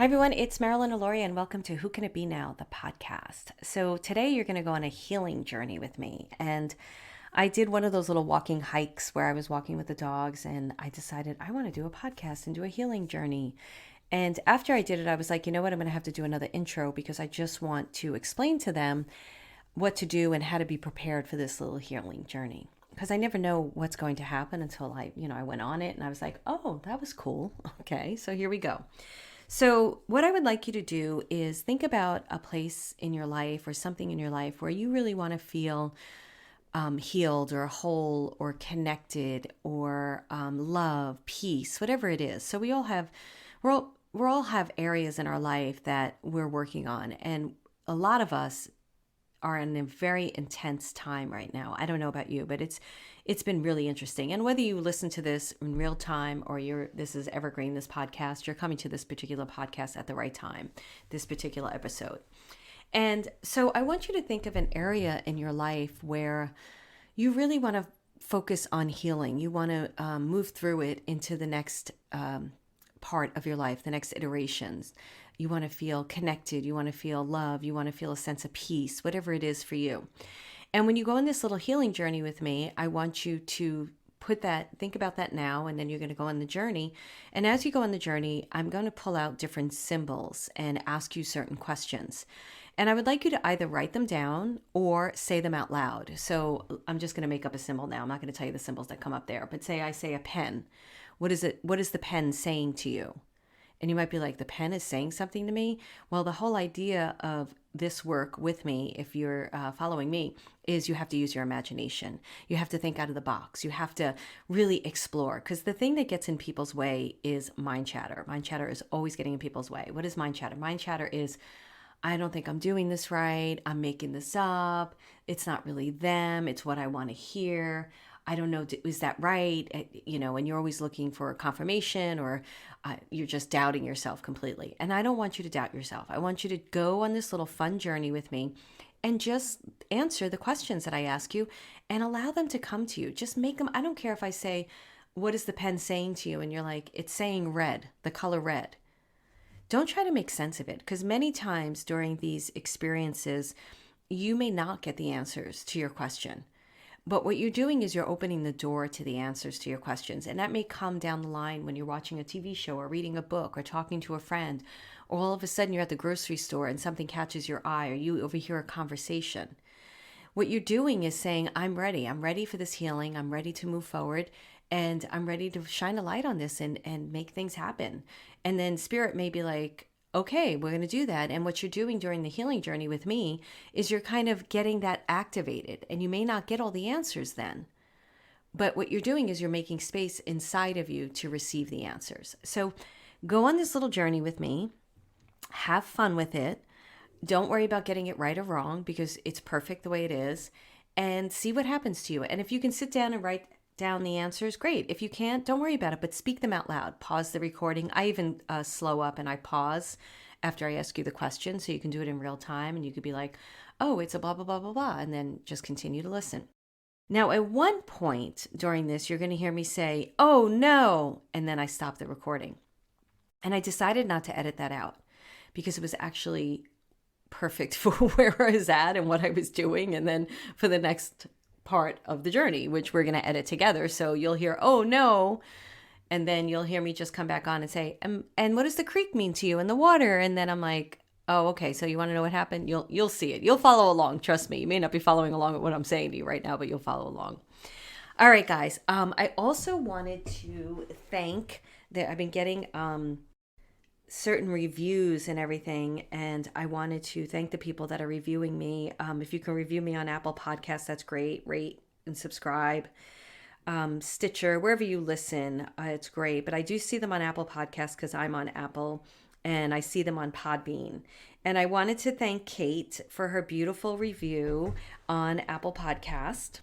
Hi, everyone. It's Marilyn, Alauria, and welcome to Who Can It Be Now, the podcast. So, today you're going to go on a healing journey with me. And I did one of those little walking hikes where I was walking with the dogs, and I decided I want to do a podcast and do a healing journey. And after I did it, I was like, you know what? I'm going to have to do another intro because I just want to explain to them what to do and how to be prepared for this little healing journey. Because I never know what's going to happen until I went on it and I was like, oh, that was cool. Okay, so here we go. So, what I would like you to do is think about a place in your life or something in your life where you really want to feel healed or whole or connected or love, peace, whatever it is. So we're all have areas in our life that we're working on, and a lot of us are in a very intense time right now. I don't know about you, but it's been really interesting. And whether you listen to this in real time or this is evergreen, this podcast, you're coming to this particular podcast at the right time, this particular episode. And so I want you to think of an area in your life where you really want to focus on healing. You want to move through it into the next part of your life, the next iterations. You want to feel connected. You want to feel love. You want to feel a sense of peace, whatever it is for you. And when you go on this little healing journey with me, I want you to think about that now, and then you're going to go on the journey. And as you go on the journey, I'm going to pull out different symbols and ask you certain questions. And I would like you to either write them down or say them out loud. So I'm just going to make up a symbol now. I'm not going to tell you the symbols that come up there, but I say a pen. What is it? What is the pen saying to you? And you might be like, the pen is saying something to me? Well, the whole idea of this work with me, if you're following me, is you have to use your imagination. You have to think out of the box. You have to really explore. Because the thing that gets in people's way is mind chatter. Mind chatter is always getting in people's way. What is mind chatter? Mind chatter is, I don't think I'm doing this right. I'm making this up. It's not really them. It's what I want to hear. I don't know, is that right? And you're always looking for confirmation, or you're just doubting yourself completely. And I don't want you to doubt yourself. I want you to go on this little fun journey with me and just answer the questions that I ask you and allow them to come to you. Just make them. I don't care if I say, what is the pen saying to you? And you're like, it's saying red, the color red. Don't try to make sense of it, because many times during these experiences, you may not get the answers to your question. But what you're doing is you're opening the door to the answers to your questions. And that may come down the line when you're watching a TV show or reading a book or talking to a friend, or all of a sudden you're at the grocery store and something catches your eye, or you overhear a conversation. What you're doing is saying, I'm ready. I'm ready for this healing. I'm ready to move forward. And I'm ready to shine a light on this and make things happen. And then spirit may be like, okay, we're going to do that. And what you're doing during the healing journey with me is you're kind of getting that activated. And you may not get all the answers then. But what you're doing is you're making space inside of you to receive the answers. So go on this little journey with me. Have fun with it. Don't worry about getting it right or wrong, because it's perfect the way it is. And see what happens to you. And if you can sit down and write down the answers, great. If you can't, don't worry about it, but speak them out loud. Pause the recording. I even slow up and I pause after I ask you the question, so you can do it in real time, and you could be like, oh, it's a blah, blah, blah, blah, blah, and then just continue to listen. Now, at one point during this, you're going to hear me say, oh, no, and then I stop the recording. And I decided not to edit that out because it was actually perfect for where I was at and what I was doing, and then for the next part of the journey, which we're going to edit together. So you'll hear, oh no. And then you'll hear me just come back on and say, and what does the creek mean to you in the water? And then I'm like, oh, okay. So you want to know what happened? You'll see it. You'll follow along. Trust me. You may not be following along with what I'm saying to you right now, but you'll follow along. All right, guys. I also wanted to thank that I've been getting, certain reviews and everything, and I wanted to thank the people that are reviewing me. If you can review me on Apple Podcasts, that's great. Rate and subscribe. Stitcher, wherever you listen, it's great. But I do see them on Apple Podcasts because I'm on Apple, and I see them on Podbean. And I wanted to thank Kate for her beautiful review on Apple Podcast.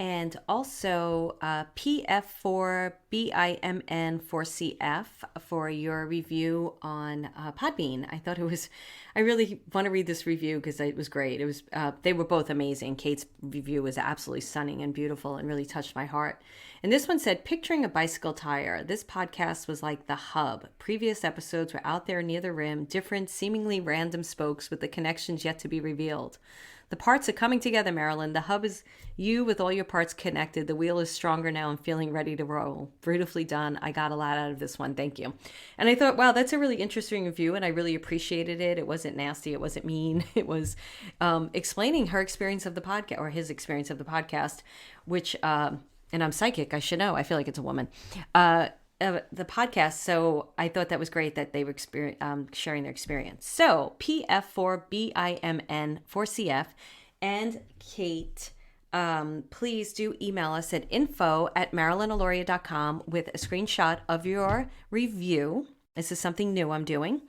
and also PF4BIMN4CF for your review on Podbean. I thought it was, I really want to read this review because it was great. It was, they were both amazing. Kate's review was absolutely stunning and beautiful and really touched my heart. And this one said, picturing a bicycle tire. This podcast was like the hub. Previous episodes were out there near the rim, different, seemingly random spokes with the connections yet to be revealed. The parts are coming together, Marilyn. The hub is you with all your parts connected. The wheel is stronger now and feeling ready to roll. Beautifully done. I got a lot out of this one. Thank you. And I thought, wow, that's a really interesting review, and I really appreciated it. It wasn't nasty. It wasn't mean. It was explaining her experience of the podcast, or his experience of the podcast, which, and I'm psychic. I should know. I feel like it's a woman. The podcast. So I thought that was great that they were sharing their experience. So PF4BIMN4CF and Kate, please do email us at info@marilynalauria.com with a screenshot of your review. This is something new I'm doing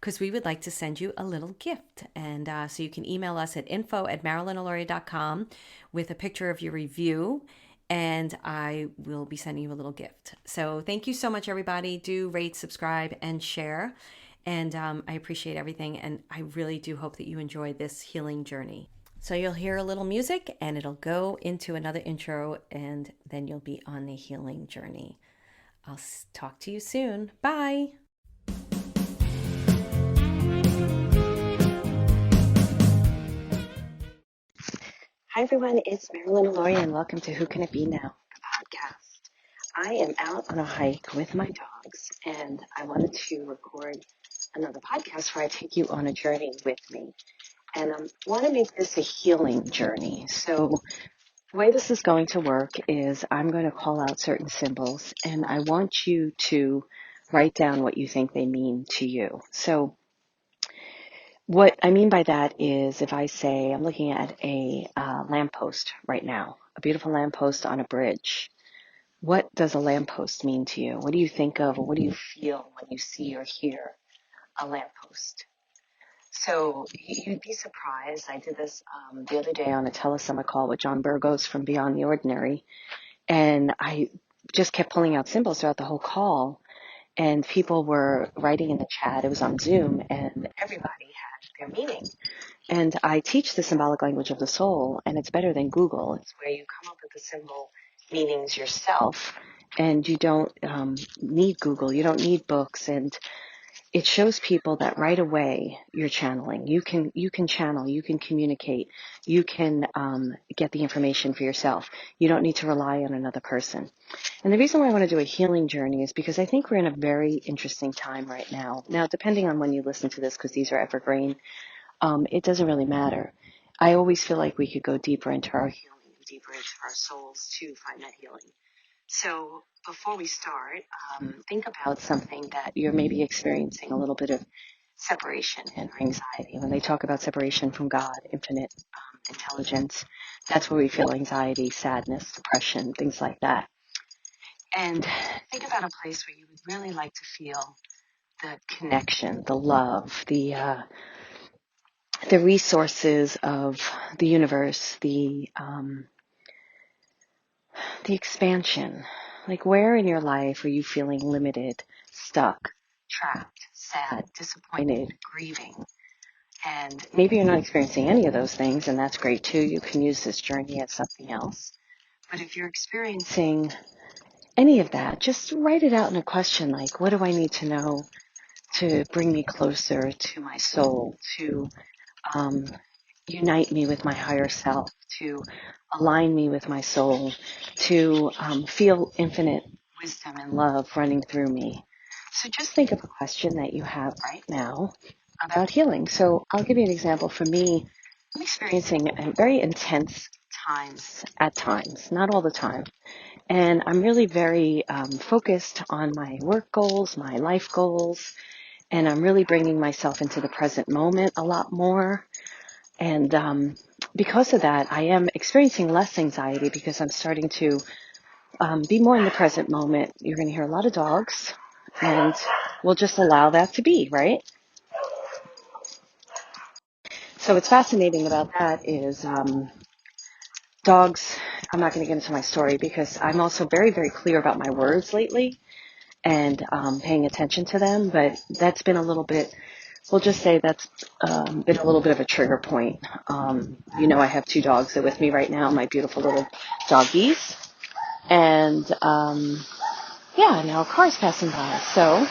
because we would like to send you a little gift. And so you can email us at info@marilynalauria.com with a picture of your review, and I will be sending you a little gift. So thank you so much, everybody. Do rate, subscribe, and share. And I appreciate everything. And I really do hope that you enjoy this healing journey. So you'll hear a little music, and it'll go into another intro, and then you'll be on the healing journey. I'll talk to you soon. Bye. Hi, everyone. It's Marilyn Alauria, and welcome to Who Can It Be Now, the podcast. I am out on a hike with my dogs, and I wanted to record another podcast where I take you on a journey with me. And I want to make this a healing journey. So the way this is going to work is I'm going to call out certain symbols, and I want you to write down what you think they mean to you. So what I mean by that is if I say I'm looking at a lamppost right now, a beautiful lamppost on a bridge, what does a lamppost mean to you? What do you think of, or what do you feel when you see or hear a lamppost? So you'd be surprised. I did this the other day on a telesummit call with John Burgos from Beyond the Ordinary, and I just kept pulling out symbols throughout the whole call, and people were writing in the chat. It was on Zoom, and everybody had their meaning. And I teach the symbolic language of the soul, and it's better than Google. It's where you come up with the symbol meanings yourself, and you don't need Google. You don't need books, and it shows people that right away you're channeling. You can channel, you can communicate, you can get the information for yourself. You don't need to rely on another person. And the reason why I want to do a healing journey is because I think we're in a very interesting time right now. Now, depending on when you listen to this, because these are evergreen, it doesn't really matter. I always feel like we could go deeper into our healing, deeper into our souls to find that healing. So before we start, think about something that you're maybe experiencing a little bit of separation and anxiety. When they talk about separation from God, infinite intelligence, that's where we feel anxiety, sadness, depression, things like that. And think about a place where you would really like to feel the connection, the love, the resources of the universe, the expansion. Like, where in your life are you feeling limited, stuck, trapped, sad, disappointed, grieving? And maybe you're not experiencing any of those things, and that's great too. You can use this journey as something else. But if you're experiencing any of that, just write it out in a question like, what do I need to know to bring me closer to my soul, to unite me with my higher self, to align me with my soul, to feel infinite wisdom and love running through me. So just think of a question that you have right now about healing. So I'll give you an example. For me, I'm experiencing very intense times at times, not all the time. And I'm really very focused on my work goals, my life goals, and I'm really bringing myself into the present moment a lot more. And because of that, I am experiencing less anxiety because I'm starting to be more in the present moment. You're going to hear a lot of dogs, and we'll just allow that to be, right? So what's fascinating about that is dogs, I'm not going to get into my story because I'm also very, very clear about my words lately and paying attention to them. But that's been a little bit, we'll just say that's been a little bit of a trigger point. I have 2 dogs that are with me right now, my beautiful little doggies. And now a car's passing by. So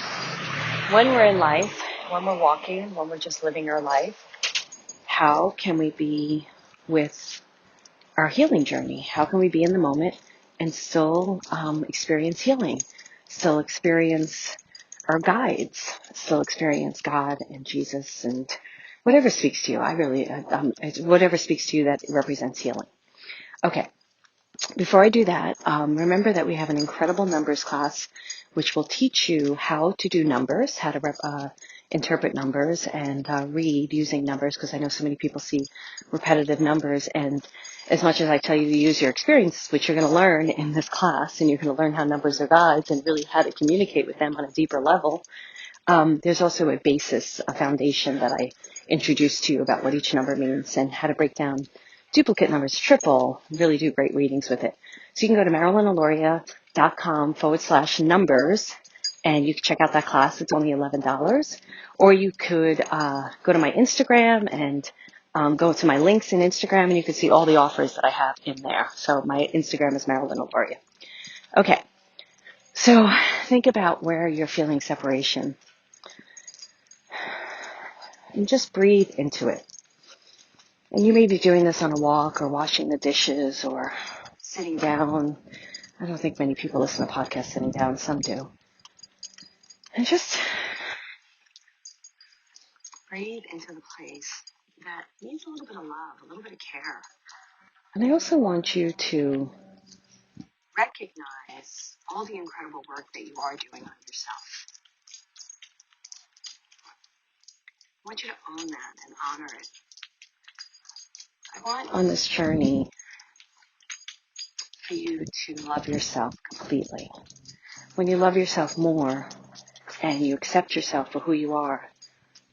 when we're in life, when we're walking, when we're just living our life, how can we be with our healing journey? How can we be in the moment and still experience healing, still experience our guides, still experience God and Jesus and whatever speaks to you? Whatever speaks to you that represents healing. Okay. Before I do that, remember that we have an incredible numbers class, which will teach you how to do numbers, how to interpret numbers and read using numbers, because I know so many people see repetitive numbers. And as much as I tell you to use your experience, which you're going to learn in this class, and you're going to learn how numbers are guides and really how to communicate with them on a deeper level, there's also a basis, a foundation that I introduced to you about what each number means and how to break down duplicate numbers, triple, really do great readings with it. So you can go to marilynalauria.com/numbers and you can check out that class. It's only $11. Or you could go to my Instagram and go to my links in Instagram and you can see all the offers that I have in there. So my Instagram is Marilyn Alauria. Okay, so think about where you're feeling separation. And just breathe into it. And you may be doing this on a walk or washing the dishes or sitting down. I don't think many people listen to podcasts sitting down. Some do. And just breathe into the place that needs a little bit of love, a little bit of care. And I also want you to recognize all the incredible work that you are doing on yourself. I want you to own that and honor it. I want on this journey for you to love yourself completely. When you love yourself more and you accept yourself for who you are,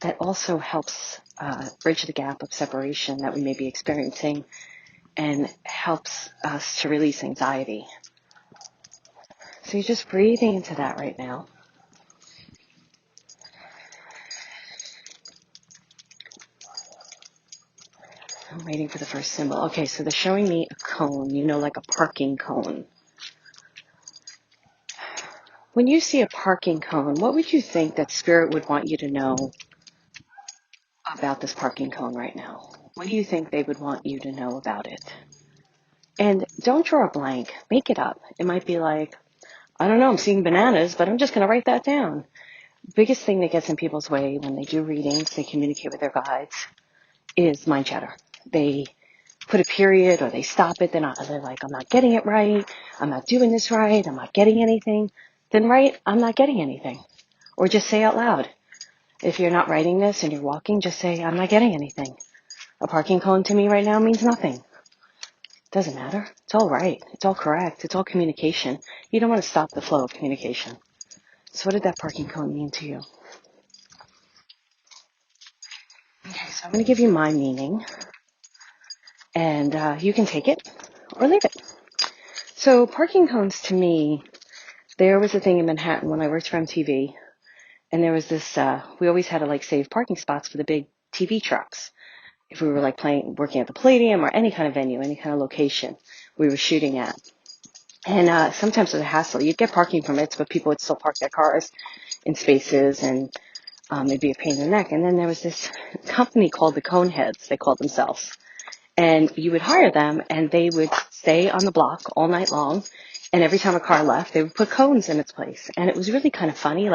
that also helps bridge the gap of separation that we may be experiencing and helps us to release anxiety. So you're just breathing into that right now. I'm waiting for the first symbol. Okay, so they're showing me a cone, like a parking cone. When you see a parking cone, what would you think that Spirit would want you to know about this parking cone right now? What do you think they would want you to know about it? And don't draw a blank. Make it up. It might be like, I don't know, I'm seeing bananas, but I'm just going to write that down. Biggest thing that gets in people's way when they do readings, they communicate with their guides, is mind chatter. They put a period or they stop it. They're like, I'm not getting it right. I'm not doing this right. I'm not getting anything. Then write, I'm not getting anything. Or just say out loud. If you're not writing this and you're walking, just say, I'm not getting anything. A parking cone to me right now means nothing. Doesn't matter. It's all right. It's all correct. It's all communication. You don't want to stop the flow of communication. So what did that parking cone mean to you? Okay, so I'm going to give you my meaning. And you can take it or leave it. So parking cones to me, there was a thing in Manhattan when I worked for MTV. And there was this, we always had to save parking spots for the big TV trucks. If we were working at the Palladium or any kind of venue, any kind of location we were shooting at. And sometimes it was a hassle. You'd get parking permits, but people would still park their cars in spaces and it'd be a pain in the neck. And then there was this company called the Coneheads, they called themselves. And you would hire them and they would stay on the block all night long. And every time a car left, they would put cones in its place. And it was really kind of funny.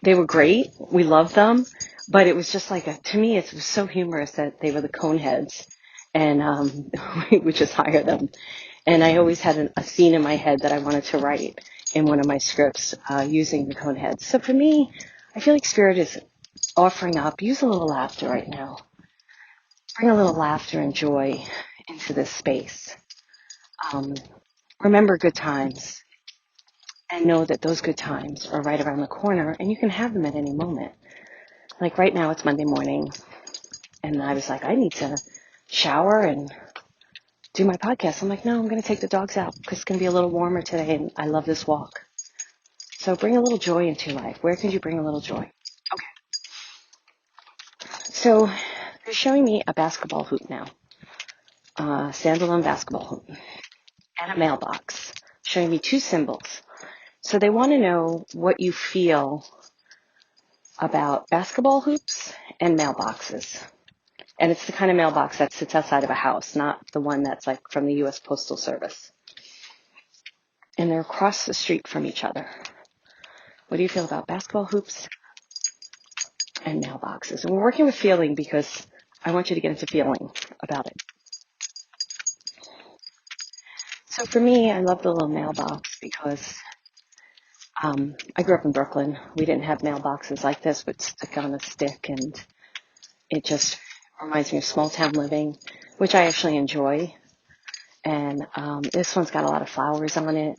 They were great. We loved them. But it was just to me, it was so humorous that they were the Coneheads. And we would just hire them. And I always had a scene in my head that I wanted to write in one of my scripts using the Coneheads. So for me, I feel like Spirit is offering up, use a little laughter right now. Bring a little laughter and joy into this space. Remember good times and know that those good times are right around the corner and you can have them at any moment. Like right now it's Monday morning and I was like, I need to shower and do my podcast. I'm like, no, I'm going to take the dogs out because it's going to be a little warmer today and I love this walk. So bring a little joy into your life. Where could you bring a little joy? Okay. So they're showing me a basketball hoop now, a standalone basketball hoop, and a mailbox, showing me two symbols. So they want to know what you feel about basketball hoops and mailboxes. And it's the kind of mailbox that sits outside of a house, not the one that's like from the U.S. Postal Service. And they're across the street from each other. What do you feel about basketball hoops and mailboxes? And we're working with feeling because I want you to get into feeling about it. So for me, I love the little mailbox because I grew up in Brooklyn. We didn't have mailboxes like this, but stick on a stick, and it just reminds me of small town living, which I actually enjoy. And this one's got a lot of flowers on it.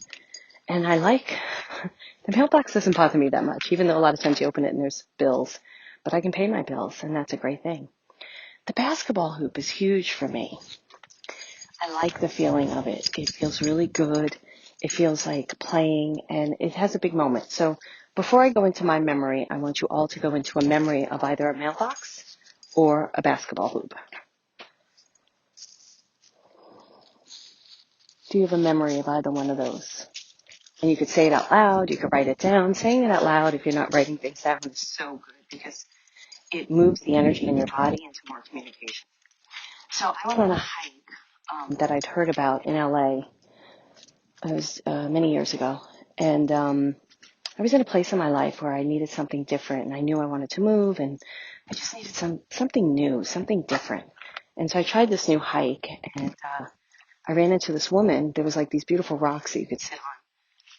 And I like, the mailbox doesn't bother me that much, even though a lot of times you open it and there's bills. But I can pay my bills, and that's a great thing. The basketball hoop is huge for me. I like the feeling of it. It feels really good. It feels like playing, and it has a big moment. So before I go into my memory, I want you all to go into a memory of either a mailbox or a basketball hoop. Do you have a memory of either one of those? And you could say it out loud. You could write it down. Saying it out loud if you're not writing things down is so good because it moves the energy in your body into more communication. So I went on a hike that I'd heard about in LA. It was many years ago. And I was in a place in my life where I needed something different, and I knew I wanted to move, and I just needed something new, something different. And so I tried this new hike, and I ran into this woman. There was like these beautiful rocks that you could sit on.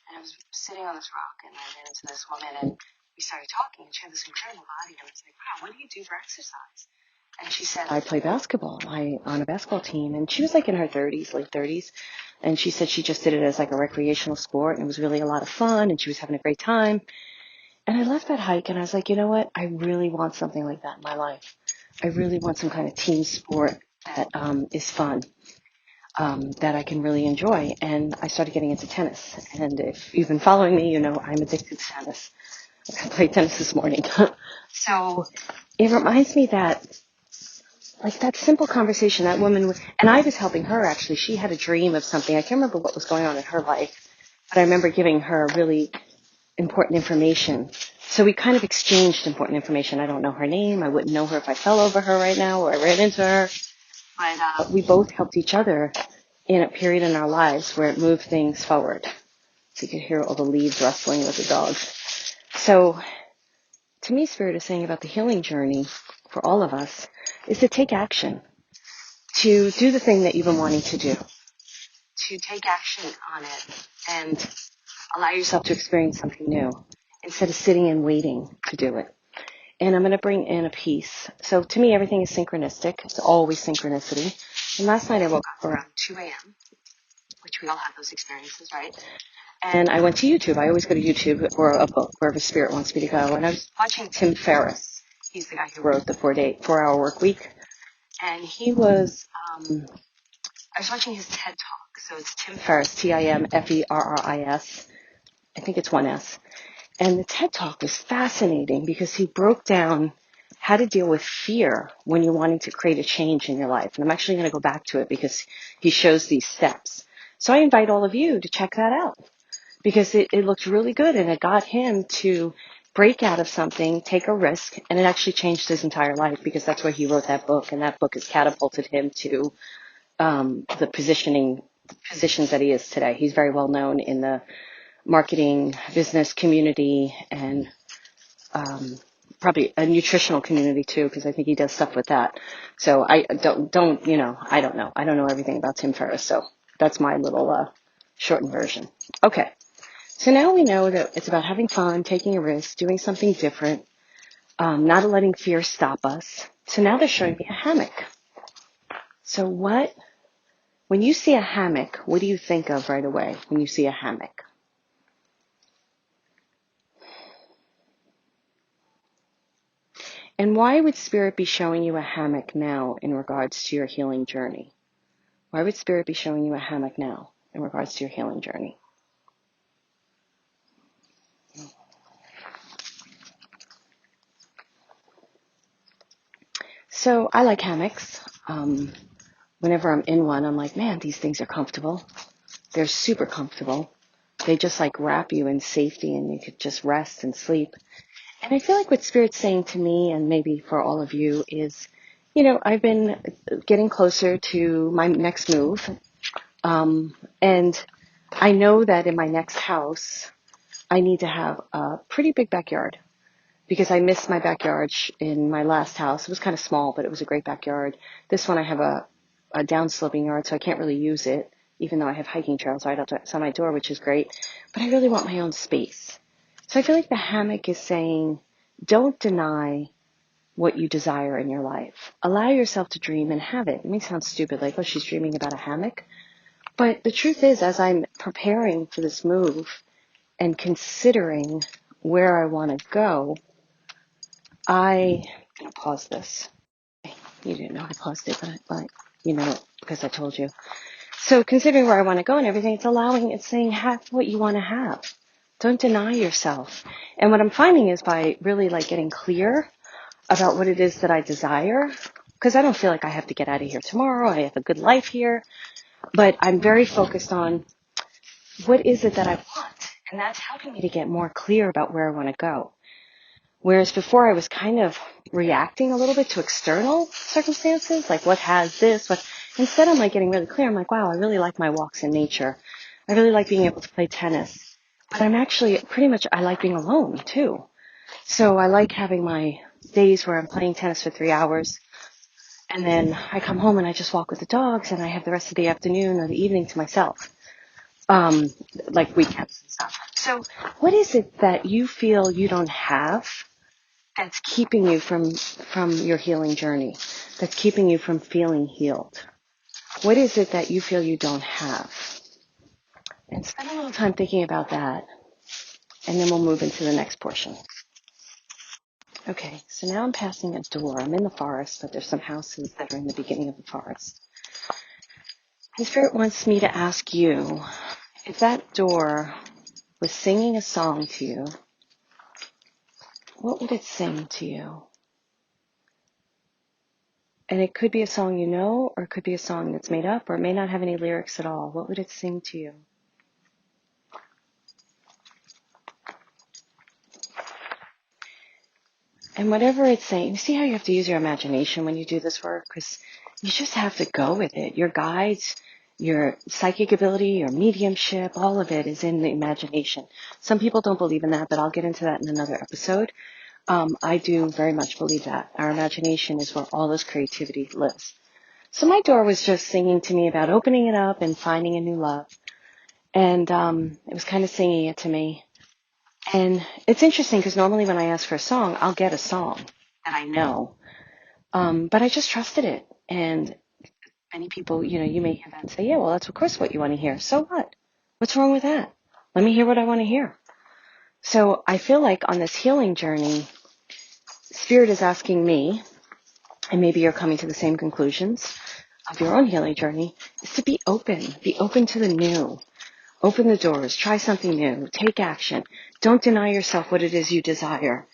And I was sitting on this rock, and I ran into this woman, and we started talking, and she had this incredible body. And I was like, wow, what do you do for exercise? And she said, I play basketball. On a basketball team. And she was like in her 30s, late 30s. And she said she just did it as like a recreational sport, and it was really a lot of fun, and she was having a great time. And I left that hike, and I was like, you know what? I really want something like that in my life. I really want some kind of team sport that is fun. That I can really enjoy. And I started getting into tennis. And if you've been following me, you know I'm addicted to tennis. I played tennis this morning. So it reminds me that, like that simple conversation, that woman, and I was helping her actually. She had a dream of something. I can't remember what was going on in her life, but I remember giving her really important information. So we kind of exchanged important information. I don't know her name. I wouldn't know her if I fell over her right now or I ran into her. But we both helped each other in a period in our lives where it moved things forward. So you could hear all the leaves rustling with the dogs. So to me, Spirit is saying about the healing journey for all of us is to take action, to do the thing that you've been wanting to do, to take action on it and allow yourself to experience something new instead of sitting and waiting to do it. And I'm going to bring in a piece. So to me, everything is synchronistic. It's always synchronicity. And last night I woke up around 2 a.m., which we all have those experiences, right? And I went to YouTube. I always go to YouTube or a book, wherever Spirit wants me to go. And I was watching Tim Ferriss. He's the guy who wrote the 4-Hour Work Week. And I was watching his TED Talk. So it's Tim Ferriss, Timferris. I think it's one S. And the TED Talk was fascinating because he broke down how to deal with fear when you're wanting to create a change in your life. And I'm actually going to go back to it because he shows these steps. So I invite all of you to check that out because it looked really good and it got him to break out of something, take a risk, and it actually changed his entire life because that's why he wrote that book. And that book has catapulted him to the positions that he is today. He's very well known in the marketing, business community, and probably a nutritional community too, because I think he does stuff with that. So I don't know. I don't know everything about Tim Ferriss, so that's my little shortened version. Okay, so now we know that it's about having fun, taking a risk, doing something different, not letting fear stop us. So now they're showing me a hammock. So when you see a hammock, what do you think of right away when you see a hammock? And why would Spirit be showing you a hammock now in regards to your healing journey? Why would Spirit be showing you a hammock now in regards to your healing journey? So I like hammocks. Whenever I'm in one, I'm like, man, these things are comfortable. They're super comfortable. They just like wrap you in safety and you could just rest and sleep. And I feel like what Spirit's saying to me, and maybe for all of you, is, I've been getting closer to my next move. And I know that in my next house, I need to have a pretty big backyard because I missed my backyard in my last house. It was kind of small, but it was a great backyard. This one I have a downsloping yard, so I can't really use it, even though I have hiking trails right outside my door, which is great. But I really want my own space. So I feel like the hammock is saying, don't deny what you desire in your life. Allow yourself to dream and have it. It may sound stupid, like, oh, she's dreaming about a hammock. But the truth is, as I'm preparing for this move and considering where I want to go, I'm going to pause this. You didn't know I paused it, but you know it because I told you. So considering where I want to go and everything, it's saying have what you want to have. Don't deny yourself. And what I'm finding is by really like getting clear about what it is that I desire, because I don't feel like I have to get out of here tomorrow. I have a good life here, but I'm very focused on what is it that I want. And that's helping me to get more clear about where I want to go. Whereas before I was kind of reacting a little bit to external circumstances, like what has this, what, instead I'm like getting really clear. I'm like, wow, I really like my walks in nature. I really like being able to play tennis. But I'm actually I like being alone too. So I like having my days where I'm playing tennis for 3 hours. And then I come home and I just walk with the dogs and I have the rest of the afternoon or the evening to myself. Like weekends and stuff. So what is it that you feel you don't have that's keeping you from your healing journey, that's keeping you from feeling healed? What is it that you feel you don't have? And spend a little time thinking about that, and then we'll move into the next portion. Okay, so now I'm passing a door. I'm in the forest, but there's some houses that are in the beginning of the forest. And Spirit wants me to ask you, if that door was singing a song to you, what would it sing to you? And it could be a song you know, or it could be a song that's made up, or it may not have any lyrics at all. What would it sing to you? And whatever it's saying, you see how you have to use your imagination when you do this work? Because you just have to go with it. Your guides, your psychic ability, your mediumship, all of it is in the imagination. Some people don't believe in that, but I'll get into that in another episode. I do very much believe that. Our imagination is where all this creativity lives. So my door was just singing to me about opening it up and finding a new love. And it was kind of singing it to me. And it's interesting because normally when I ask for a song, I'll get a song that I know. But I just trusted it. And many people, you may hear that and say, yeah, well, that's of course what you want to hear. So what? What's wrong with that? Let me hear what I want to hear. So I feel like on this healing journey, Spirit is asking me, and maybe you're coming to the same conclusions of your own healing journey, is to be open to the new. Open the doors, try something new, take action. Don't deny yourself what it is you desire.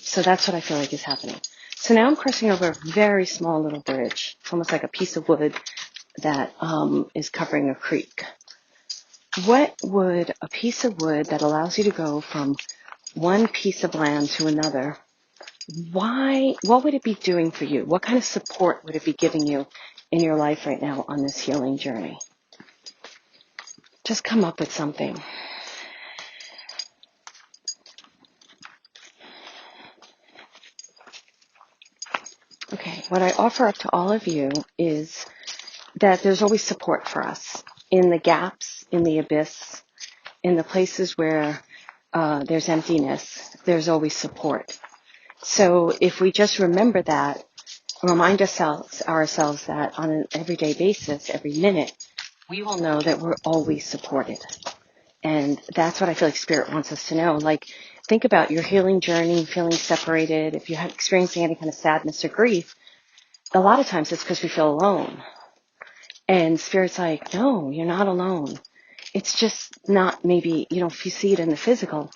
So that's what I feel like is happening. So now I'm crossing over a very small little bridge. It's almost like a piece of wood that is covering a creek. What would a piece of wood that allows you to go from one piece of land to another, what would it be doing for you? What kind of support would it be giving you in your life right now on this healing journey? Just come up with something. Okay, what I offer up to all of you is that there's always support for us in the gaps, in the abyss, in the places where there's emptiness, there's always support. So if we just remember that, remind ourselves that on an everyday basis, every minute, we will know that we're always supported. And that's what I feel like Spirit wants us to know. Like, think about your healing journey, feeling separated. If you're experiencing any kind of sadness or grief, a lot of times it's because we feel alone. And Spirit's like, no, you're not alone. It's just not maybe, if you see it in the physical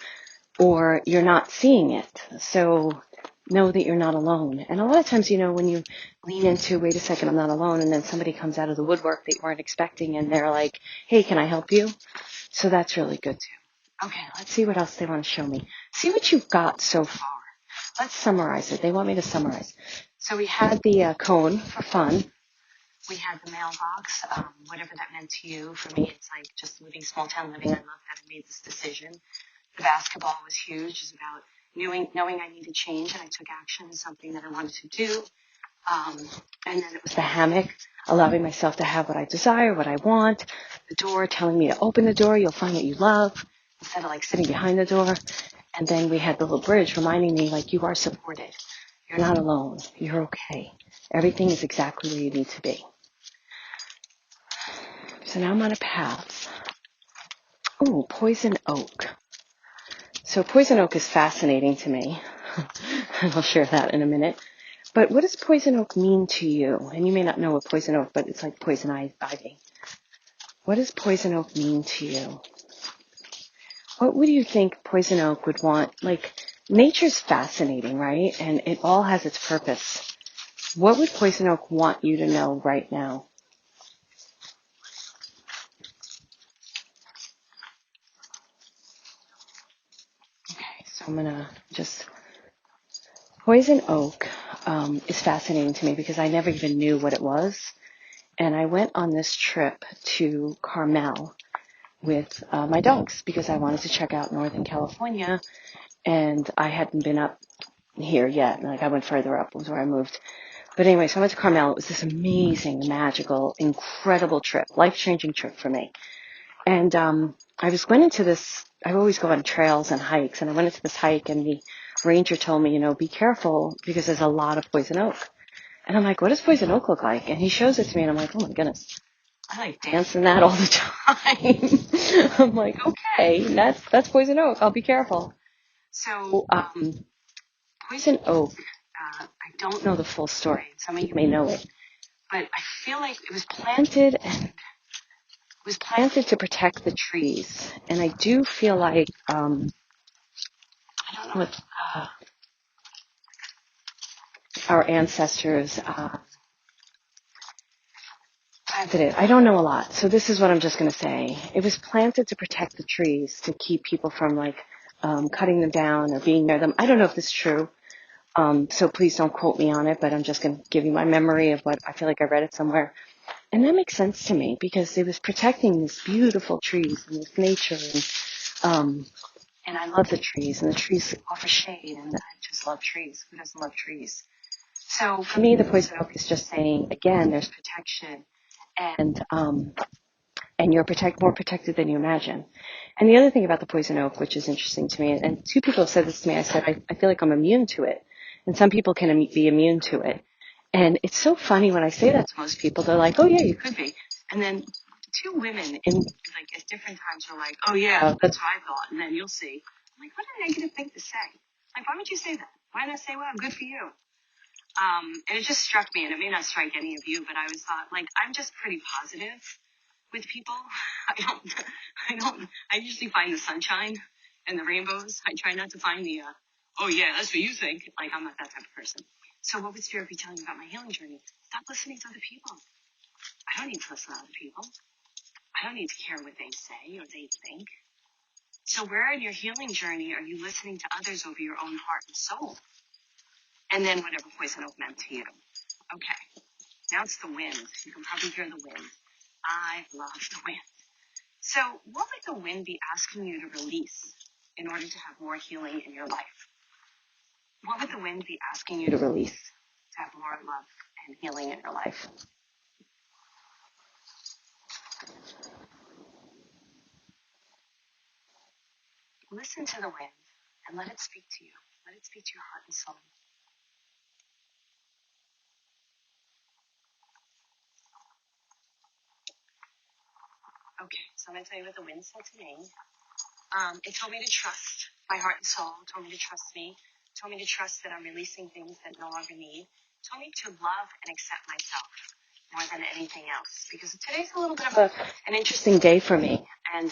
or you're not seeing it. So know that you're not alone. And a lot of times, when you lean into, wait a second, I'm not alone, and then somebody comes out of the woodwork that you weren't expecting and they're like, hey, can I help you? So that's really good too. Okay, let's see what else they want to show me. See what you've got so far. Let's summarize it. They want me to summarize. So we had the cone for fun. We had the mailbox, whatever that meant to you. For me, it's like just living small town living. I love that I made this decision. The basketball was huge. It's about knowing I needed change, and I took action in something that I wanted to do. And then it was the hammock, allowing myself to have what I desire, what I want. The door telling me to open the door. You'll find what you love instead of like sitting behind the door. And then we had the little bridge reminding me like you are supported. You're not alone. You're okay. Everything is exactly where you need to be. So now I'm on a path. Ooh, poison oak. So poison oak is fascinating to me. I'll share that in a minute. But what does poison oak mean to you? And you may not know what poison oak, but it's like poison ivy. What does poison oak mean to you? What would you think poison oak would want? Like, nature's fascinating, right? And it all has its purpose. What would poison oak want you to know right now? Okay, so I'm going to just... Poison oak is fascinating to me because I never even knew what it was. And I went on this trip to Carmel with my dogs because I wanted to check out Northern California, and I hadn't been up here yet. Like, I went further up was where I moved. But anyway, so I went to Carmel. It was this amazing, magical, incredible trip, life-changing trip for me. And went into this, I always go on trails and hikes, and I went into this hike, and the ranger told me, be careful because there's a lot of poison oak. And I'm like, what does poison oak look like? And he shows it to me, and I'm like, oh my goodness, I like dancing that all the time. I'm like, okay, that's poison oak. I'll be careful. So poison oak, I don't know the full story. Some of you may know it, but I feel like it was planted to protect the trees. And I do feel like, I don't know what our ancestors planted it. I don't know a lot. So this is what I'm just going to say. It was planted to protect the trees, to keep people from cutting them down or being near them. I don't know if this is true. So please don't quote me on it, but I'm just going to give you my memory of what I feel like I read it somewhere. And that makes sense to me because it was protecting these beautiful trees and this nature. And I love the trees, and the trees offer shade, and I just love trees. Who doesn't love trees? So for me, the poison oak is just saying, again, there's protection, and you're more protected than you imagine. And the other thing about the poison oak, which is interesting to me, and two people have said this to me, I said, I feel like I'm immune to it. And some people can be immune to it. And it's so funny when I say that to most people, they're like, oh yeah, you could be. And then two women at different times are like, oh yeah, that's what I thought. And then you'll see. I'm like, what a negative thing to say. Like, why would you say that? Why not say, wow, good for you? And it just struck me, and it may not strike any of you, but I was thought, I'm just pretty positive with people. I usually find the sunshine and the rainbows. I try not to find the, oh yeah, that's what you think. Like, I'm not that type of person. So what would Spirit be telling me about my healing journey? Stop listening to other people. I don't need to listen to other people. I don't need to care what they say or they think. So where in your healing journey are you listening to others over your own heart and soul? And then whatever poison oak meant to you. Okay, now it's the wind. You can probably hear the wind. I love the wind. So what would the wind be asking you to release in order to have more healing in your life? What would the wind be asking you to release to have more love and healing in your life? Listen to the wind and let it speak to you. Let it speak to your heart and soul. Okay, so I'm going to tell you what the wind said to me. It told me to trust my heart and soul. It told me to trust me. It told me to trust that I'm releasing things that no longer need. It told me to love and accept myself. more than anything else, because today's a little bit of an interesting day for me. And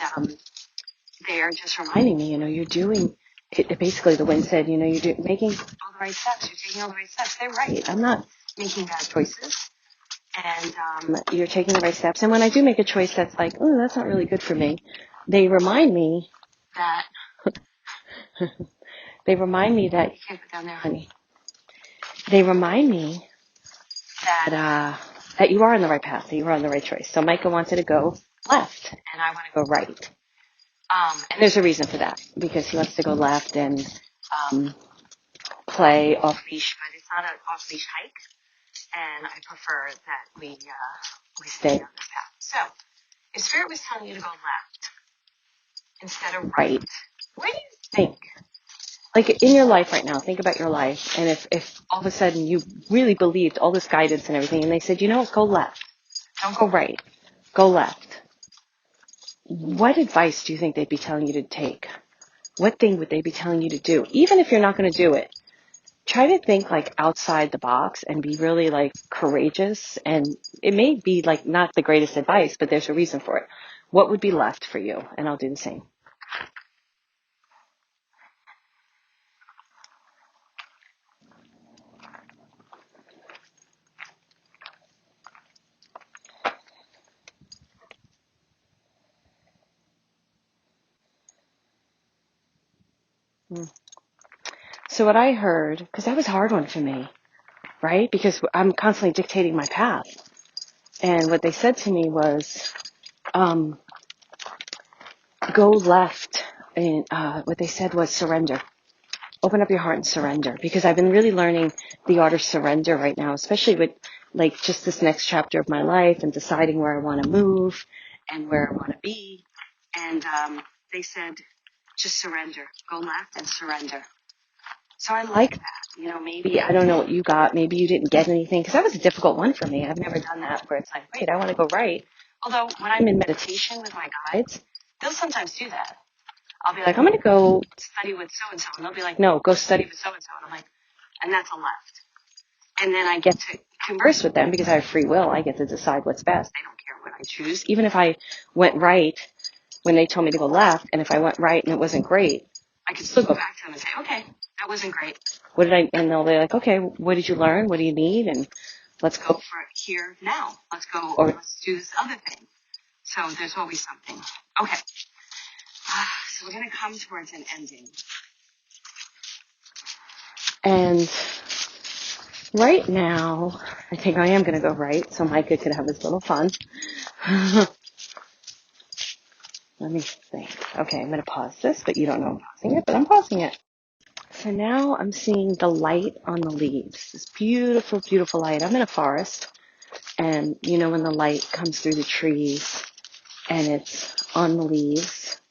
they are just reminding me, you're doing it. Basically, the wind said, you're making all the right steps. You're taking all the right steps. They're right. I'm not making bad choices. And you're taking the right steps. And when I do make a choice that's like, oh, that's not really good for me, they remind me that you can't put down there, honey. They remind me that you are on the right path, that you are on the right choice. So Micah wanted to go left, and I want to go right. And there's a reason for that, because he wants to go left and play off leash, but it's not an off leash hike, and I prefer that we stay on this path. So if Spirit was telling you to go left instead of right, what do you think? Like in your life right now, think about your life, and if all of a sudden you really believed all this guidance and everything, and they said, go left, don't go right, go left. What advice do you think they'd be telling you to take? What thing would they be telling you to do? Even if you're not going to do it, try to think like outside the box and be really like courageous. And it may be like not the greatest advice, but there's a reason for it. What would be left for you? And I'll do the same. So what I heard, because that was a hard one for me, right? Because I'm constantly dictating my path. And what they said to me was, go left. And what they said was surrender. Open up your heart and surrender. Because I've been really learning the art of surrender right now, especially with like just this next chapter of my life and deciding where I want to move and where I want to be. And they said, just surrender. Go left and surrender. So I like that. Maybe, I don't know what you got. Maybe you didn't get anything, because that was a difficult one for me. I've never done that where it's like, wait, I want to go right. Although when I'm in meditation with my guides, they'll sometimes do that. I'll be like, I'm going to go study with so-and-so. And they'll be like, no, go study with so-and-so. And I'm like, and that's a left. And then I get to converse with them because I have free will. I get to decide what's best. I don't care what I choose. Even if I went right when they told me to go left, and if I went right and it wasn't great, I could still go back to them and say, okay, that wasn't great. And they'll be like, okay, what did you learn? What do you need? And let's go for here now. Let's go, or let's do this other thing. So there's always something. Okay. So we're going to come towards an ending. And right now, I think I am going to go right, so Micah could have his little fun. Let me think. Okay, I'm going to pause this, but you don't know I'm pausing it, but I'm pausing it. So now I'm seeing the light on the leaves. This beautiful, beautiful light. I'm in a forest, and when the light comes through the trees and it's on the leaves,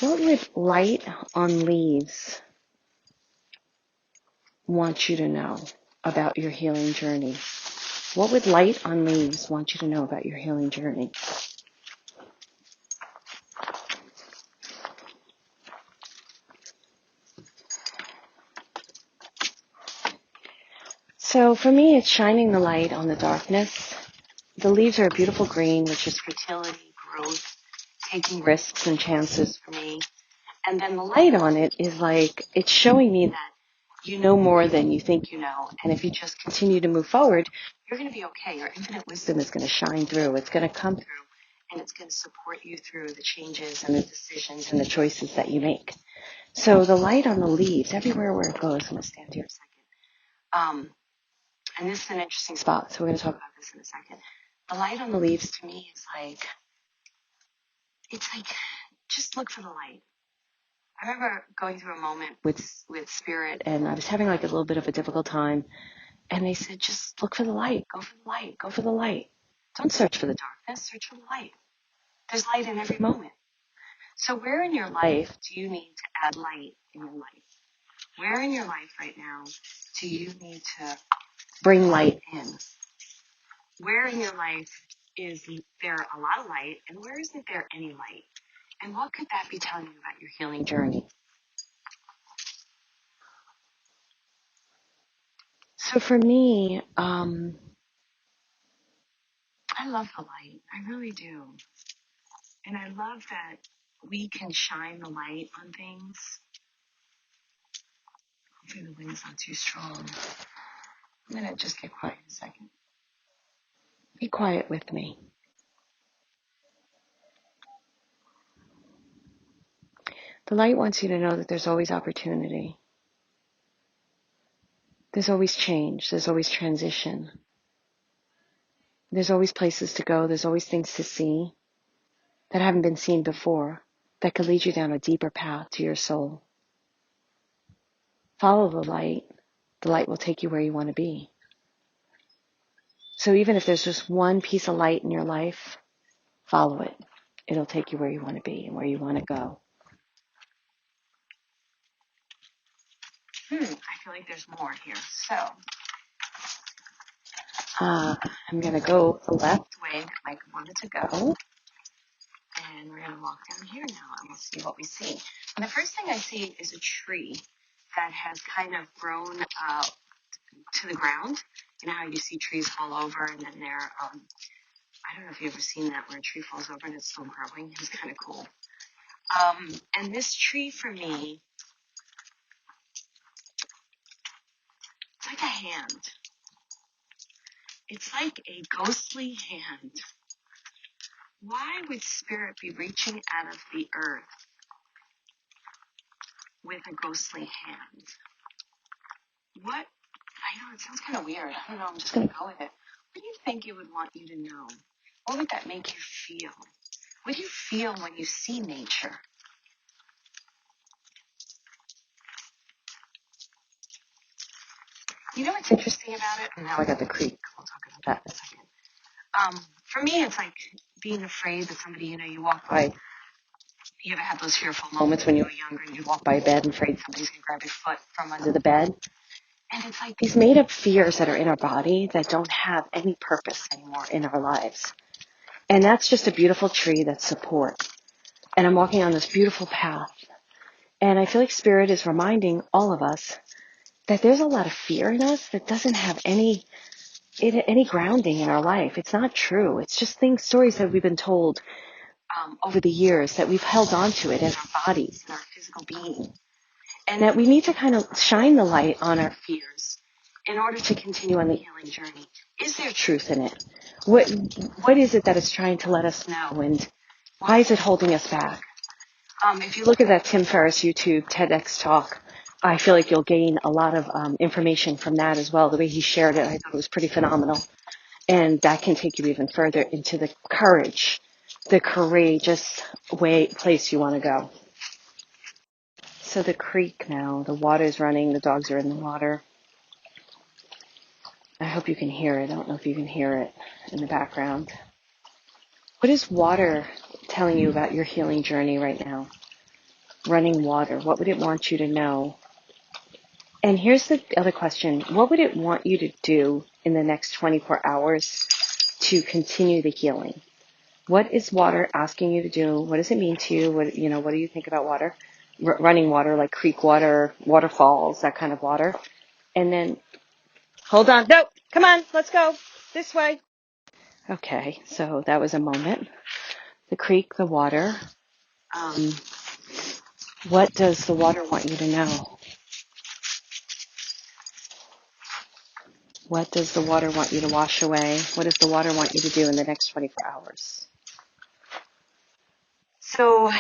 what would light on leaves want you to know about your healing journey? What would light on leaves want you to know about your healing journey? So for me, it's shining the light on the darkness. The leaves are a beautiful green, which is fertility, growth, taking risks and chances for me. And then the light on it is like, it's showing me that you know more than you think you know. And if you just continue to move forward, you're going to be okay. Your infinite wisdom is going to shine through. It's going to come through, and it's going to support you through the changes and the decisions and the choices that you make. So the light on the leaves, everywhere where it goes, I'm going to stand here a second. And this is an interesting spot, so we're going to talk about this in a second. The light on the leaves to me is like, it's like, just look for the light. I remember going through a moment with Spirit, and I was having like a little bit of a difficult time, and they said, just look for the light, go for the light, go for the light. Don't search for the darkness, search for the light. There's light in every moment. So where in your life do you need to add light in your life? Where in your life right now do you need to bring light in? Where in your life is there a lot of light, and where isn't there any light? And what could that be telling you about your healing journey? So for me, I love the light. I really do. And I love that we can shine the light on things. Hopefully the wind's not too strong. I'm going to just get quiet a second. Be quiet with me. The light wants you to know that there's always opportunity. There's always change. There's always transition. There's always places to go. There's always things to see that haven't been seen before that could lead you down a deeper path to your soul. Follow the light. The light will take you where you want to be. So even if there's just one piece of light in your life, follow it. It'll take you where you want to be and where you want to go. I feel like there's more here. So I'm going to go the left way like I wanted to go. And we're going to walk down here now and we'll see what we see. And the first thing I see is a tree that has kind of grown to the ground. You know how you see trees fall over and then they're, I don't know if you've ever seen that where a tree falls over and it's still growing. It's kind of cool. And this tree for me, it's like a hand. It's like a ghostly hand. Why would spirit be reaching out of the earth with a ghostly hand? What? I know, it sounds kind of weird. I don't know, I'm just going to go with it. What do you think it would want you to know? What would that make you feel? What do you feel when you see nature? You know what's interesting about it? And now I got the creek. We'll talk about that in a second. For me, it's like being afraid that somebody, you walk by. You ever had those fearful moments when you were younger and you walk by a bed and afraid somebody's going to grab your foot from under the bed? And it's like these made up fears that are in our body that don't have any purpose anymore in our lives. And that's just a beautiful tree that's support. And I'm walking on this beautiful path. And I feel like Spirit is reminding all of us that there's a lot of fear in us that doesn't have any grounding in our life. It's not true. It's just stories that we've been told over the years that we've held on to it in our bodies, in our physical being. And that we need to kind of shine the light on our fears in order to continue on the healing journey. Is there truth in it? What is it that it's trying to let us know, and why is it holding us back? If you look at that Tim Ferriss YouTube TEDx talk, I feel like you'll gain a lot of information from that as well. The way he shared it, I thought it was pretty phenomenal. And that can take you even further into the courageous place you want to go. So the creek now, the water's running, the dogs are in the water. I hope you can hear it. I don't know if you can hear it in the background. What is water telling you about your healing journey right now? Running water, what would it want you to know? And here's the other question. What would it want you to do in the next 24 hours to continue the healing? What is water asking you to do? What does it mean to you? What do you think about water? Running water, like creek water, waterfalls, that kind of water. And then, hold on. No, come on, let's go this way. Okay, so that was a moment. The creek, the water. What does the water want you to know? What does the water want you to wash away? What does the water want you to do in the next 24 hours? So,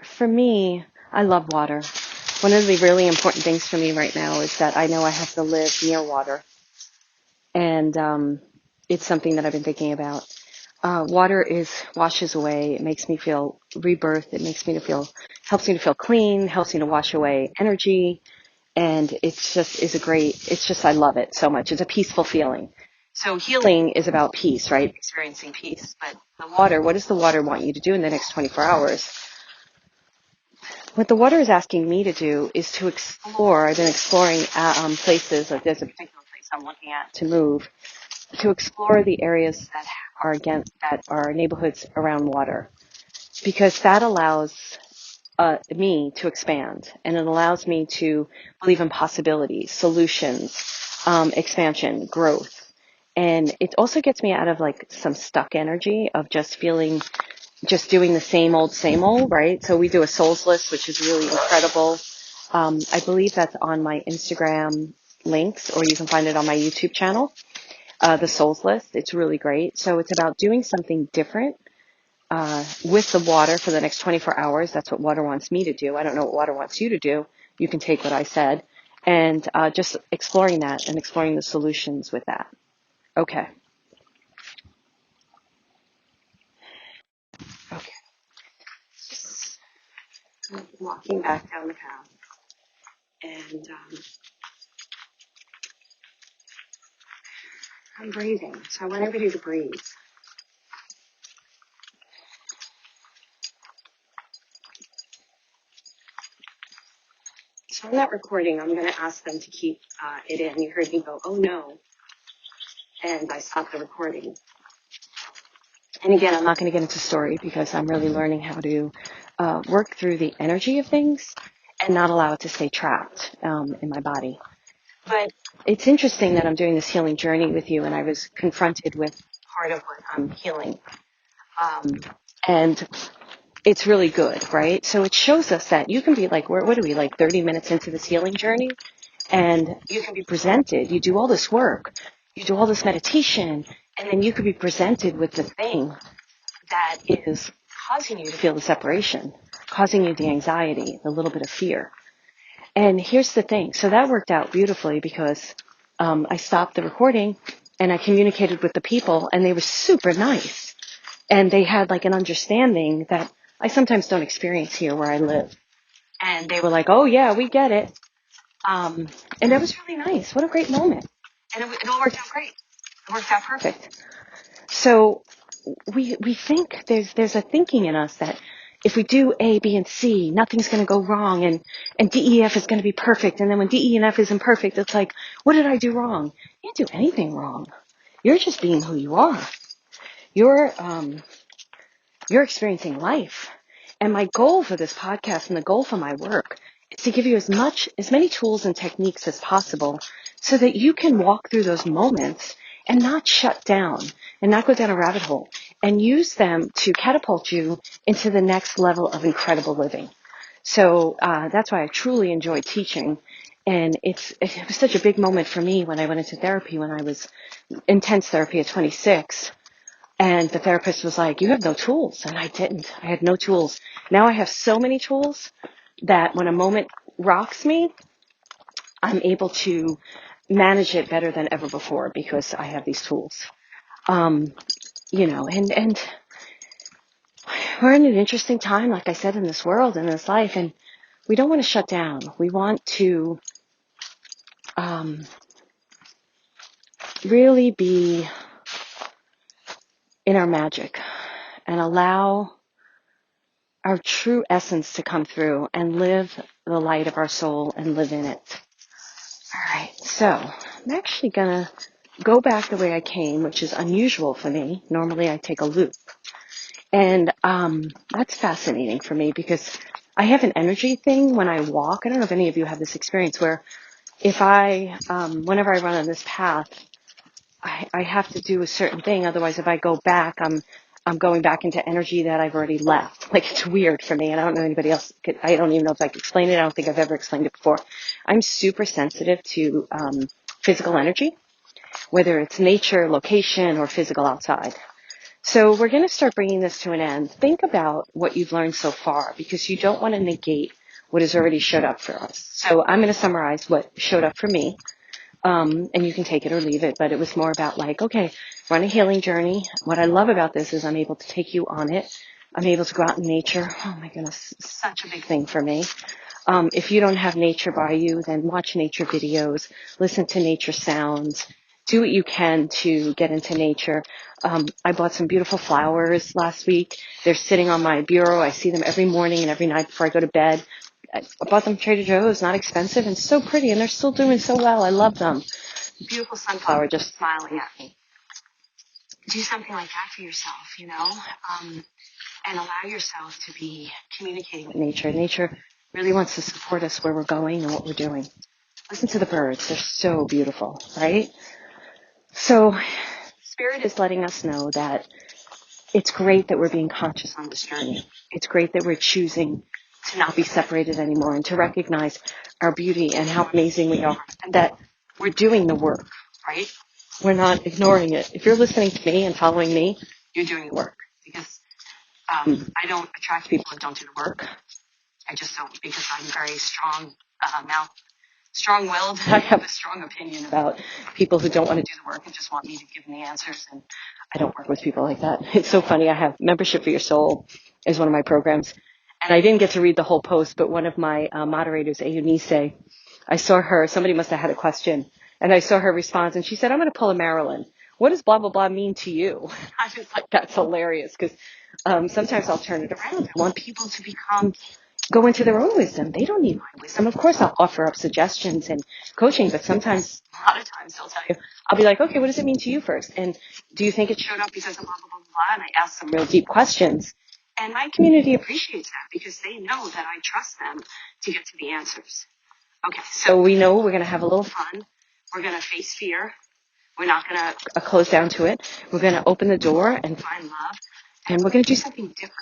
for me, I love water. One of the really important things for me right now is that I know I have to live near water. And it's something that I've been thinking about. Water washes away. It makes me feel rebirth. Helps me to feel clean, helps me to wash away energy. And I love it so much. It's a peaceful feeling. So healing is about peace, right? Experiencing peace. But the water, what does the water want you to do in the next 24 hours? What the water is asking me to do is to explore. I've been exploring places, like there's a particular place I'm looking at to move, to explore the areas that are neighborhoods around water, because that allows me to expand, and it allows me to believe in possibilities, solutions, expansion, growth. And it also gets me out of like some stuck energy of just doing the same old, right? So we do a souls list, which is really incredible. I believe that's on my Instagram links, or you can find it on my YouTube channel, the souls list. It's really great. So it's about doing something different with the water for the next 24 hours. That's what water wants me to do. I don't know what water wants you to do. You can take what I said, and just exploring that and exploring the solutions with that. Okay. Okay. I'm walking back down the path, and I'm breathing. So I want everybody to breathe. So I'm not recording. I'm going to ask them to keep it in. You heard me go, oh no, and I stopped the recording. And again, I'm not going to get into story because I'm really learning how to work through the energy of things and not allow it to stay trapped in my body. But it's interesting that I'm doing this healing journey with you, and I was confronted with part of what I'm healing. And it's really good, right? So it shows us that you can be like, what are we, like 30 minutes into this healing journey? And you can be presented, you do all this work, you do all this meditation, and then you could be presented with the thing that is causing you to feel the separation, causing you the anxiety, the little bit of fear. And here's the thing. So that worked out beautifully because I stopped the recording and I communicated with the people, and they were super nice. And they had like an understanding that I sometimes don't experience here where I live. And they were like, oh yeah, we get it. And that was really nice. What a great moment. And it all worked out great. It worked out perfect. So we think there's a thinking in us that if we do A, B, and C, nothing's going to go wrong, and D, E, F is going to be perfect. And then when D, E, and F isn't perfect, it's like, what did I do wrong? You didn't do anything wrong. You're just being who you are. You're experiencing life. And my goal for this podcast and the goal for my work is to give you as many tools and techniques as possible so that you can walk through those moments and not shut down and not go down a rabbit hole, and use them to catapult you into the next level of incredible living. So that's why I truly enjoy teaching. And it was such a big moment for me when I went into therapy, when I was intense therapy at 26. And the therapist was like, you have no tools. And I didn't. I had no tools. Now I have so many tools that when a moment rocks me, I'm able to manage it better than ever before because I have these tools. And we're in an interesting time, like I said, in this world, in this life, and we don't want to shut down. We want to really be in our magic and allow our true essence to come through and live the light of our soul and live in it. All right, so I'm actually going to go back the way I came, which is unusual for me. Normally I take a loop. And that's fascinating for me because I have an energy thing when I walk. I don't know if any of you have this experience where if whenever I run on this path, I have to do a certain thing. Otherwise, if I go back, I'm going back into energy that I've already left. Like, it's weird for me, and I don't know anybody else. I don't even know if I could explain it. I don't think I've ever explained it before. I'm super sensitive to physical energy, whether it's nature, location, or physical outside. So we're going to start bringing this to an end. Think about what you've learned so far, because you don't want to negate what has already showed up for us. So I'm going to summarize what showed up for me. And you can take it or leave it, but it was more about like, okay, we're on a healing journey. What I love about this is I'm able to take you on it. I'm able to go out in nature. Oh my goodness, such a big thing for me. If you don't have nature by you, then watch nature videos, listen to nature sounds, do what you can to get into nature. I bought some beautiful flowers last week. They're sitting on my bureau. I see them every morning and every night before I go to bed. I bought them at Trader Joe's, not expensive, and so pretty, and they're still doing so well. I love them. Beautiful sunflower just smiling at me. Do something like that for yourself, and allow yourself to be communicating with nature. Nature really wants to support us where we're going and what we're doing. Listen to the birds. They're so beautiful, right? So Spirit is letting us know that it's great that we're being conscious on this journey. It's great that we're choosing to not be separated anymore and to recognize our beauty and how amazing we are and that we're doing the work, right? We're not ignoring it. If you're listening to me and following me, you're doing the work because I don't attract people that don't do the work. I just don't because I'm very strong-willed. I have a strong opinion about people who don't want to do the work and just want me to give them the answers. And I don't work with people like that. It's so funny. I have Membership for Your Soul is one of my programs. And I didn't get to read the whole post, but one of my moderators, Eunice, I saw her. Somebody must have had a question. And I saw her response. And she said, I'm going to pull a Marilyn. What does blah, blah, blah mean to you? I was like, that's hilarious because sometimes I'll turn it around. I want people to go into their own wisdom. They don't need my wisdom. Of course, I'll offer up suggestions and coaching, but sometimes, a lot of times, they'll tell you, I'll be like, okay, what does it mean to you first? And do you think it showed up because of blah, blah, blah, blah? And I ask some real deep questions. And my community appreciates that because they know that I trust them to get to the answers. Okay, so we know we're going to have a little fun. We're going to face fear. We're not going to close down to it. We're going to open the door and find love. And we're going to do something different.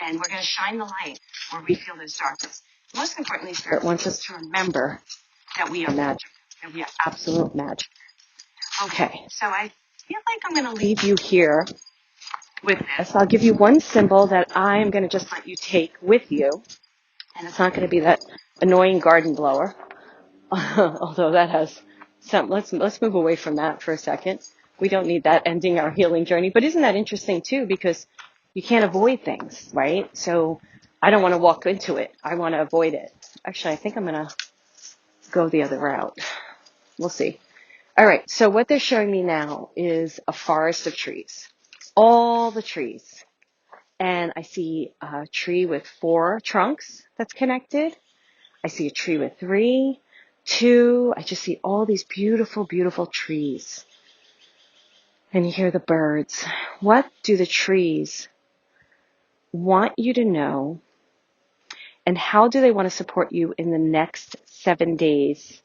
And we're going to shine the light where we feel there's darkness. Most importantly, Spirit wants us to remember that we are magic, that we are absolute magic. Okay, so I feel like I'm going to leave you here with this. I'll give you one symbol that I'm going to just let you take with you. And it's not going to be that annoying garden blower, although that has some. Let's move away from that for a second. We don't need that ending our healing journey. But isn't that interesting, too, because you can't avoid things, right? So I don't want to walk into it. I want to avoid it. Actually, I think I'm going to go the other route. We'll see. All right. So what they're showing me now is a forest of trees, all the trees. And I see a tree with 4 trunks that's connected. I see a tree with 3, 2. I just see all these beautiful, beautiful trees. And you hear the birds. What do the trees want you to know? And how do they want to support you in the next 7 days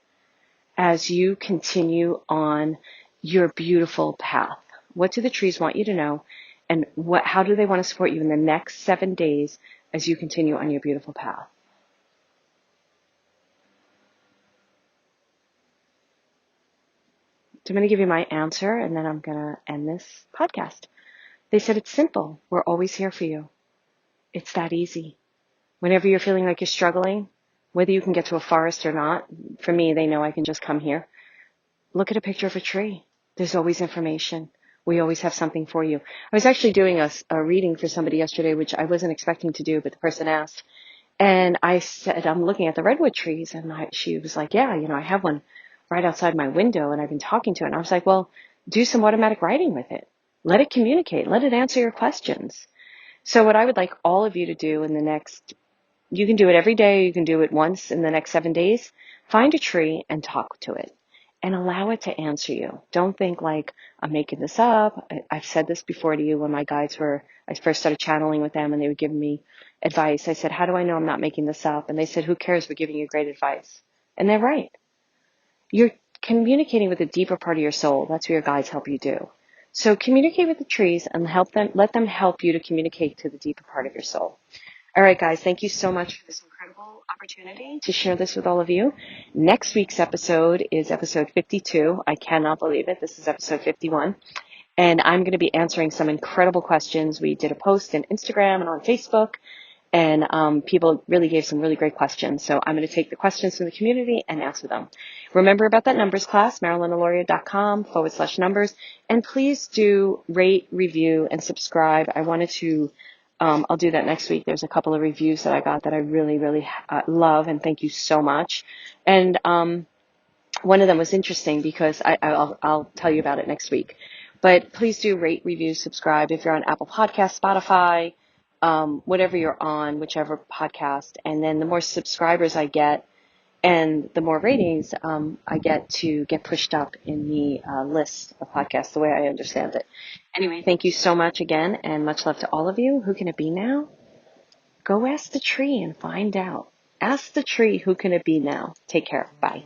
as you continue on your beautiful path? What do the trees want you to know? And how do they want to support you in the next 7 days as you continue on your beautiful path? So I'm going to give you my answer, and then I'm going to end this podcast. They said it's simple. We're always here for you. It's that easy. Whenever you're feeling like you're struggling, whether you can get to a forest or not, for me, they know I can just come here. Look at a picture of a tree. There's always information. We always have something for you. I was actually doing a reading for somebody yesterday, which I wasn't expecting to do, but the person asked. And I said, I'm looking at the redwood trees. And she was like, yeah, I have one right outside my window, and I've been talking to it. And I was like, well, do some automatic writing with it. Let it communicate. Let it answer your questions. So what I would like all of you to do in the next, you can do it every day. You can do it once in the next 7 days. Find a tree and talk to it and allow it to answer you. Don't think like I'm making this up. I've said this before to you when my guides I first started channeling with them and they would give me advice. I said, how do I know I'm not making this up? And they said, who cares? We're giving you great advice. And they're right. You're communicating with a deeper part of your soul. That's what your guides help you do. So communicate with the trees and let them help you to communicate to the deeper part of your soul. All right, guys, thank you so much for this incredible opportunity to share this with all of you. Next week's episode is episode 52. I cannot believe it. This is episode 51. And I'm going to be answering some incredible questions. We did a post on Instagram and on Facebook. And people really gave some really great questions. So I'm going to take the questions from the community and answer them. Remember about that numbers class, MarilynAlauria.com/numbers. And please do rate, review, and subscribe. I wanted to, I'll do that next week. There's a couple of reviews that I got that I really, really love. And thank you so much. And one of them was interesting because I'll tell you about it next week. But please do rate, review, subscribe. If you're on Apple Podcasts, Spotify, whatever you're on, whichever podcast. And then the more subscribers I get and the more ratings I get to get pushed up in the list of podcasts, the way I understand it. Anyway, thank you so much again, and much love to all of you. Who can it be now? Go ask the tree and find out. Ask the tree, who can it be now? Take care. Bye.